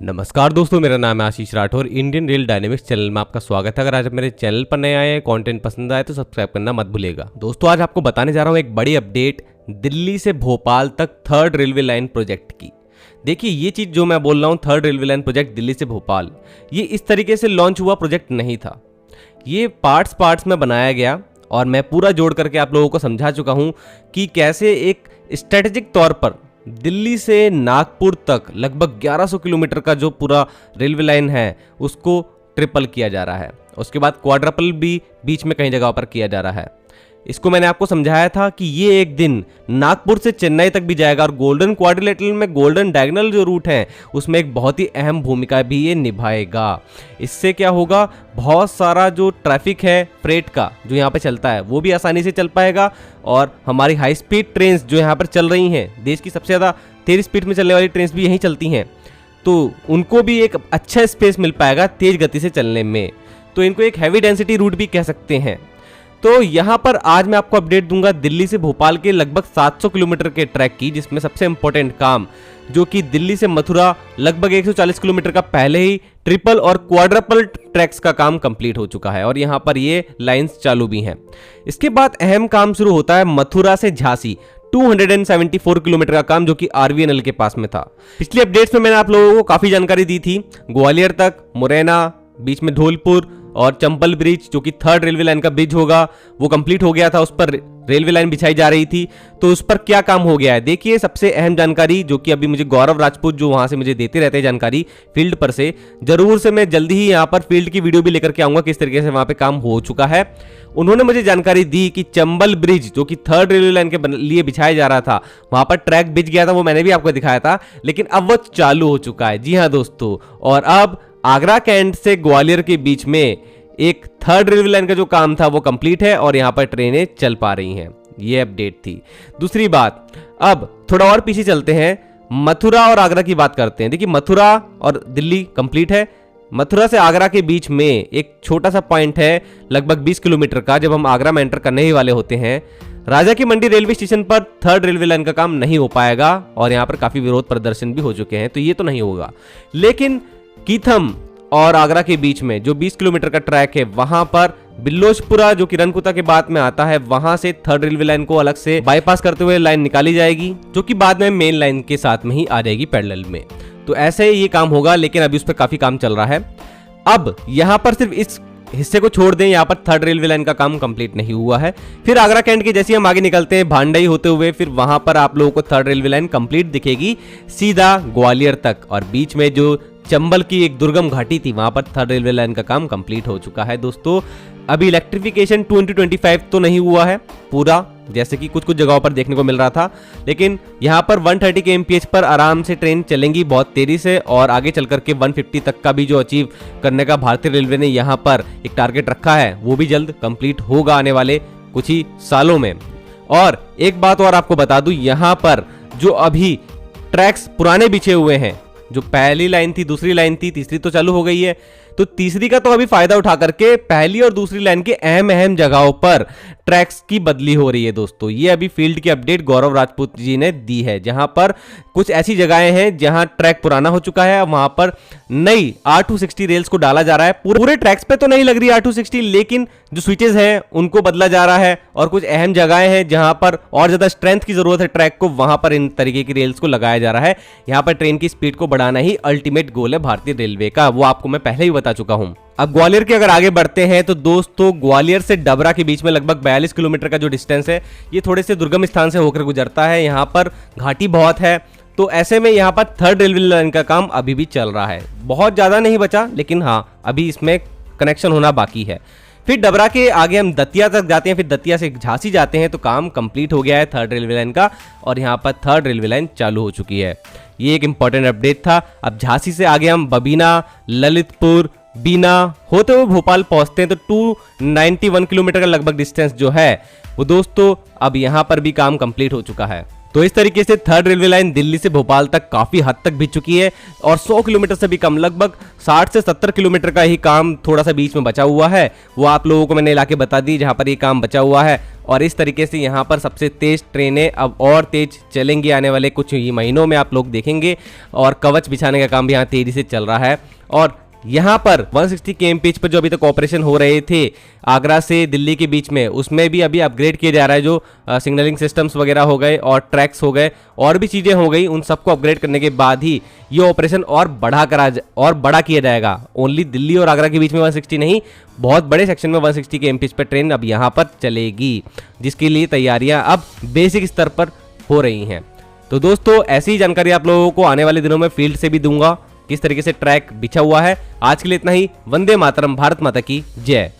नमस्कार दोस्तों, मेरा नाम है Ashish Rathore. Indian rail dynamics channel में आपका स्वागत है। अगर आज आप मेरे चैनल पर नए आए हैं, कंटेंट पसंद आए तो सब्सक्राइब करना मत भूलिएगा। दोस्तों, आज आपको बताने जा रहा हूँ एक बड़ी अपडेट दिल्ली से भोपाल तक थर्ड रेलवे लाइन प्रोजेक्ट की। देखिए, ये चीज़ जो मैं बोल रहा हूँ, third railway line project Delhi से भोपाल, ये इस तरीके से लॉन्च हुआ प्रोजेक्ट नहीं था। ये पार्ट्स में बनाया गया और मैं पूरा जोड़ करके आप लोगों को समझा चुका हूँ कि कैसे एक स्ट्रेटेजिक तौर पर दिल्ली से नागपुर तक लगभग 1100 किलोमीटर का जो पूरा रेलवे लाइन है उसको ट्रिपल किया जा रहा है। उसके बाद क्वाड्रपल भी बीच में कई जगह पर किया जा रहा है। इसको मैंने आपको समझाया था कि ये एक दिन नागपुर से चेन्नई तक भी जाएगा और गोल्डन क्वाड्रिलेटरल में गोल्डन डायगोनल जो रूट है उसमें एक बहुत ही अहम भूमिका भी ये निभाएगा। इससे क्या होगा, बहुत सारा जो ट्रैफिक है फ्रेट का जो यहाँ पे चलता है वो भी आसानी से चल पाएगा और हमारी हाई स्पीड ट्रेन जो यहाँ पर चल रही हैं, देश की सबसे ज़्यादा तेज स्पीड में चलने वाली ट्रेन भी यहीं चलती हैं, तो उनको भी एक अच्छा स्पेस मिल पाएगा तेज गति से चलने में। तो इनको एक हैवी डेंसिटी रूट भी कह सकते हैं। तो यहाँ पर आज मैं आपको अपडेट दूंगा दिल्ली से भोपाल के लगभग 700 किलोमीटर के ट्रैक की, जिसमें सबसे इंपॉर्टेंट काम जो कि दिल्ली से मथुरा लगभग 140 किलोमीटर का पहले ही ट्रिपल और क्वाड्रपल ट्रैक्स का काम कंप्लीट हो चुका है और यहाँ पर ये लाइंस चालू भी हैं। इसके बाद अहम काम शुरू होता है मथुरा से झांसी 274 किलोमीटर का काम, जो कि आरवीएनएल के पास में था। पिछली अपडेट्स में मैंने आप लोगों को काफी जानकारी दी थी। ग्वालियर तक, मुरैना, बीच में धौलपुर और चंबल ब्रिज जो कि थर्ड रेलवे लाइन का ब्रिज होगा वो कंप्लीट हो गया था, उस पर रेलवे लाइन बिछाई जा रही थी। तो उस पर क्या काम हो गया है, देखिए सबसे अहम जानकारी जो कि अभी मुझे गौरव राजपूत जो वहां से मुझे देते रहते हैं जानकारी फील्ड पर से, जरूर से मैं जल्दी ही यहाँ पर फील्ड की वीडियो भी लेकर के आऊंगा किस तरीके से वहां पे काम हो चुका है। उन्होंने मुझे जानकारी दी कि चंबल ब्रिज जो कि थर्ड रेलवे लाइन के लिए बिछाया जा रहा था, वहां पर ट्रैक बिछ गया था, वो मैंने भी आपको दिखाया था, लेकिन अब वो चालू हो चुका है। जी हाँ दोस्तों, और अब आगरा कैंट से ग्वालियर के बीच में एक थर्ड रेलवे लाइन का जो काम था वो कंप्लीट है और यहाँ पर ट्रेनें चल पा रही हैं। ये अपडेट थी। दूसरी बात, अब थोड़ा और पीछे चलते हैं, मथुरा और आगरा की बात करते हैं। देखिए, मथुरा और दिल्ली कंप्लीट है। मथुरा से आगरा के बीच में एक छोटा सा पॉइंट है लगभग 20 किलोमीटर का, जब हम आगरा में एंटर करने ही वाले होते हैं। राजा की मंडी रेलवे स्टेशन पर थर्ड रेलवे लाइन का काम नहीं हो पाएगा और यहाँ पर काफी विरोध प्रदर्शन भी हो चुके हैं, तो ये तो नहीं होगा। लेकिन कीथम और आगरा के बीच में जो 20 किलोमीटर का ट्रैक है, वहां पर बिल्लोचपुरा जो कि रनकुता के बाद में आता है, वहां से थर्ड रेलवे लाइन को अलग से बाईपास करते हुए लाइन निकाली जाएगी जो कि बाद में मेन लाइन के साथ में ही आ जाएगी पैरेलल में। तो ऐसे ही ये काम होगा, लेकिन अभी उस पर काफी काम चल रहा है। अब यहाँ पर सिर्फ इस हिस्से को छोड़ दें, यहाँ पर थर्ड रेलवे लाइन का काम कंप्लीट नहीं हुआ है। फिर आगरा कैंट के जैसे हम आगे निकलते हैं भांडई होते हुए, फिर वहां पर आप लोगों को थर्ड रेलवे लाइन कंप्लीट दिखेगी सीधा ग्वालियर तक, और बीच में जो चंबल की एक दुर्गम घाटी थी वहां पर थर्ड रेलवे लाइन का काम कंप्लीट हो चुका है। दोस्तों, अभी इलेक्ट्रिफिकेशन 2025 तो नहीं हुआ है पूरा, जैसे कि कुछ जगहों पर देखने को मिल रहा था, लेकिन यहाँ पर 130 kmph पर आराम से ट्रेन चलेंगी बहुत तेजी से, और आगे चल करके 150 तक का भी जो अचीव करने का भारतीय रेलवे ने यहाँ पर एक टारगेट रखा है वो भी जल्द कंप्लीट होगा आने वाले कुछ ही सालों में। और एक बात और आपको बता दूं, यहाँ पर जो अभी ट्रैक्स पुराने बिछे हुए हैं, जो पहली लाइन थी, दूसरी लाइन थी, तीसरी तो चालू हो गई है, तो तीसरी का तो अभी फायदा उठा करके पहली और दूसरी लाइन के अहम जगहों पर ट्रैक्स की बदली हो रही है। दोस्तों, ये अभी फील्ड की अपडेट गौरव राजपूत जी ने दी है, जहां पर कुछ ऐसी जगहें हैं जहां ट्रैक पुराना हो चुका है, वहां पर नई R260 रेल्स को डाला जा रहा है। पूरे ट्रैक्स पे तो नहीं लग रही R260, लेकिन जो स्विचेस हैं उनको बदला जा रहा है, और कुछ अहम जगहें हैं जहां पर और ज्यादा स्ट्रेंथ की जरूरत है ट्रैक को, वहां पर इन तरीके की रेल्स को लगाया जा रहा है। यहाँ पर ट्रेन की स्पीड को बढ़ाना ही अल्टीमेट गोल है भारतीय रेलवे का, वो आपको मैं पहले ही बता चुका हूं। अब ग्वालियर के अगर आगे बढ़ते हैं तो दोस्तों, ग्वालियर से डबरा के बीच में लगभग 42 किलोमीटर का जो डिस्टेंस है, ये थोड़े से दुर्गम स्थान से होकर गुजरता है। यहाँ पर घाटी बहुत है, तो ऐसे में यहाँ पर थर्ड रेलवे लाइन का काम अभी भी चल रहा है। बहुत ज्यादा नहीं बचा, लेकिन हाँ अभी इसमें कनेक्शन होना बाकी है। फिर डबरा के आगे हम दतिया तक जाते हैं, फिर दतिया से झांसी जाते हैं, तो काम कंप्लीट हो गया है थर्ड रेलवे लाइन का, और यहाँ पर थर्ड रेलवे लाइन चालू हो चुकी है। ये एक इंपॉर्टेंट अपडेट था। अब झांसी से आगे हम बबीना, ललितपुर, बीना होते हुए भोपाल पहुंचते हैं, तो 291 किलोमीटर का लगभग डिस्टेंस जो है वो दोस्तों अब यहां पर भी काम कंप्लीट हो चुका है। तो इस तरीके से थर्ड रेलवे लाइन दिल्ली से भोपाल तक काफी हद तक बिछ चुकी है और 100 किलोमीटर से भी कम, लगभग 60 से 70 किलोमीटर का ही काम थोड़ा सा बीच में बचा हुआ है। वो आप लोगों को मैंने इलाके बता दी जहां पर ये काम बचा हुआ है। और इस तरीके से यहाँ पर सबसे तेज ट्रेनें अब और तेज चलेंगी आने वाले कुछ ही महीनों में, आप लोग देखेंगे। और कवच बिछाने का काम भी यहाँ तेजी से चल रहा है। और यहाँ पर 160 km पर जो अभी तक ऑपरेशन हो रहे थे आगरा से दिल्ली के बीच में, उसमें भी अभी अपग्रेड किया जा रहा है। जो सिग्नलिंग सिस्टम्स वगैरह हो गए और ट्रैक्स हो गए और भी चीज़ें हो गई, उन सबको अपग्रेड करने के बाद ही ये ऑपरेशन और बड़ा किया जाएगा। ओनली दिल्ली और आगरा के बीच में 160 नहीं, बहुत बड़े सेक्शन में 160 km पर ट्रेन अब यहाँ पर चलेगी, जिसके लिए तैयारियाँ अब बेसिक स्तर पर हो रही हैं। तो दोस्तों ऐसी जानकारी आप लोगों को आने वाले दिनों में फील्ड से भी दूंगा, किस तरीके से ट्रैक बिछा हुआ है। आज के लिए इतना ही। वंदे मातरम, भारत माता की जय।